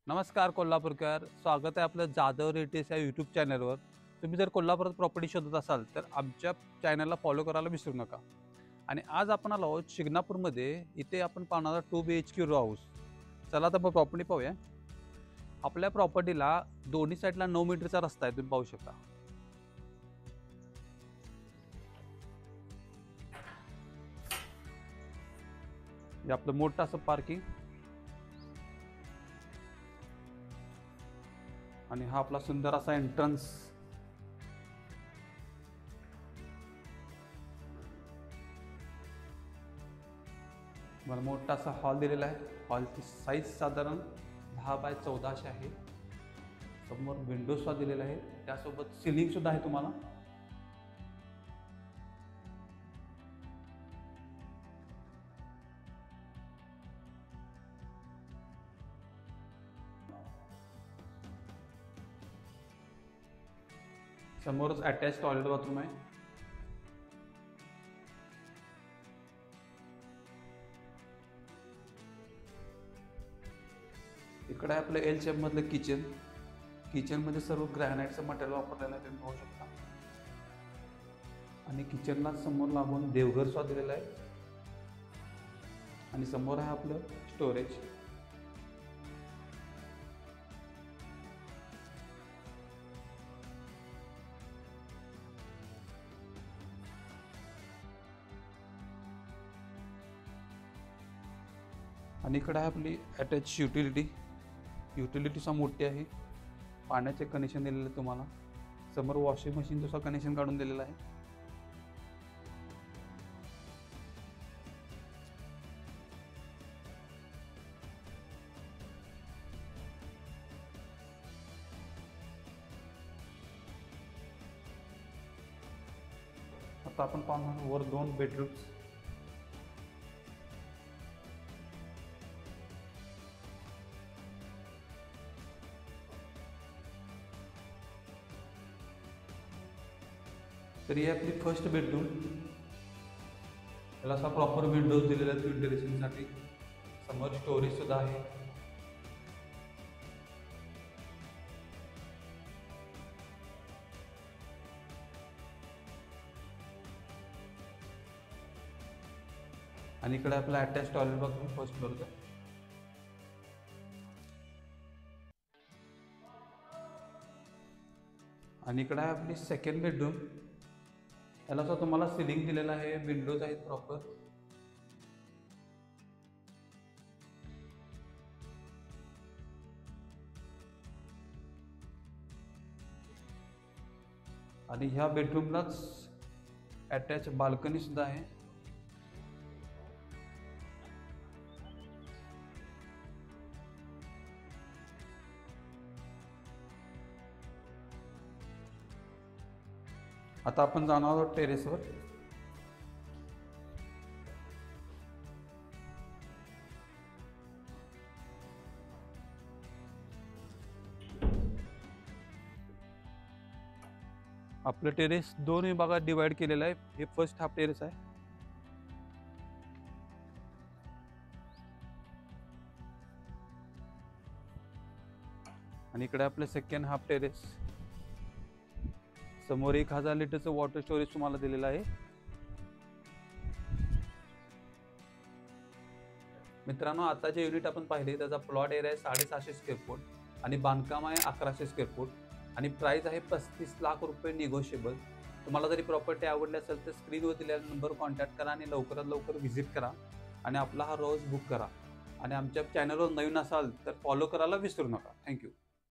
नमस्कार कोल्हापूरकर, स्वागत आहे आपलं जाधव रिटेल्स या यूट्यूब चॅनलवर. तुम्ही जर कोल्हापुरात प्रॉपर्टी शोधत असाल तर आमच्या चॅनलला फॉलो करायला विसरू नका. आणि आज आपण आलो आहोत शिंगणापूरमध्ये. इथे आपण पाहणार 2 BHK रो हाऊस. चला तर मग प्रॉपर्टी पाहूया. आपल्या प्रॉपर्टीला दोन्ही साईडला 9 मीटरचा रस्ता आहे, तुम्ही पाहू शकता. हे आपलं मोठं असं पार्किंग आणि हा आपला सुंदर असा एंट्रन्स. मला मोठा असा हॉल दिलेला आहे. हॉलची साईज साधारण 10 बाय 14 आहे. समोर विंडो सुद्धा दिलेला आहे, त्यासोबत सिलिंग सुद्धा आहे तुम्हाला. समोरच अटॅच टॉयलेट बाथरूम आहे. इकडे आहे आपलं एल शेप मधलं किचन. किचनमध्ये सर्व ग्रॅनाइटचं मटेरियल वापरलेलं आहे, तुम्ही पाहू शकता. आणि किचनला समोर लागून देवघर सुद्धा दिलेलं आहे. आणि समोर आहे आपलं स्टोरेज. आणि इकडे आहे आपली अटॅच युटिलिटी. युटिलिटीचा मोठी आहे. पाण्याचे कनेक्शन दिलेलं आहे तुम्हाला. समोर वॉशिंग मशीनचं सुद्धा कनेक्शन काढून दिलेलं आहे. आता आपण पाहणार वर 2 बेडरूम्स. तर ही आपली फर्स्ट बेडरूम. त्याला असा प्रॉपर विंडोज दिलेला आहे व्हेंटिलेशनसाठी. समोर स्टोरेज सुद्धा आहे. आणि इकडे आपला अटॅच टॉयलेट बाथरूम फर्स्ट फ्लोअरचा. आणि इकडे आहे आपली सेकंड बेडरूम. त्याला सुद्धा तुम्हाला सिलिंग दिलेला आहे, विंडोज आहेत प्रॉपर. आणि ह्या बेडरूमलाच अटॅच बाल्कनी सुद्धा आहे. आता आपण जाणार आहोत टेरेसवर. आपलं टेरेस 2 विभागात डिवाइड केलेलं आहे. हे फर्स्ट हाफ टेरेस आहे. आणि इकडे आपलं सेकंड हाफ टेरेस. समोर 1000 लिटरचं वॉटर स्टोरेज तुम्हाला दिलेलं आहे. मित्रांनो, आता जे युनिट आपण पाहिले त्याचा प्लॉट एरिया आहे 650 स्क्वेअर फूट आणि बांधकाम आहे 1100 स्क्वेअर फूट आणि प्राइस आहे 35 लाख रुपये निगोशिएबल. तुम्हाला जरी प्रॉपर्टी आवडली असेल तर स्क्रीनवर दिलेल्या नंबरवर कॉन्टॅक्ट करा आणि लवकरात लवकर व्हिजिट करा आणि आपला हा रोज बुक करा. आणि आमच्या चॅनलवर नवीन असाल तर फॉलो करायला विसरू नका. थँक्यू.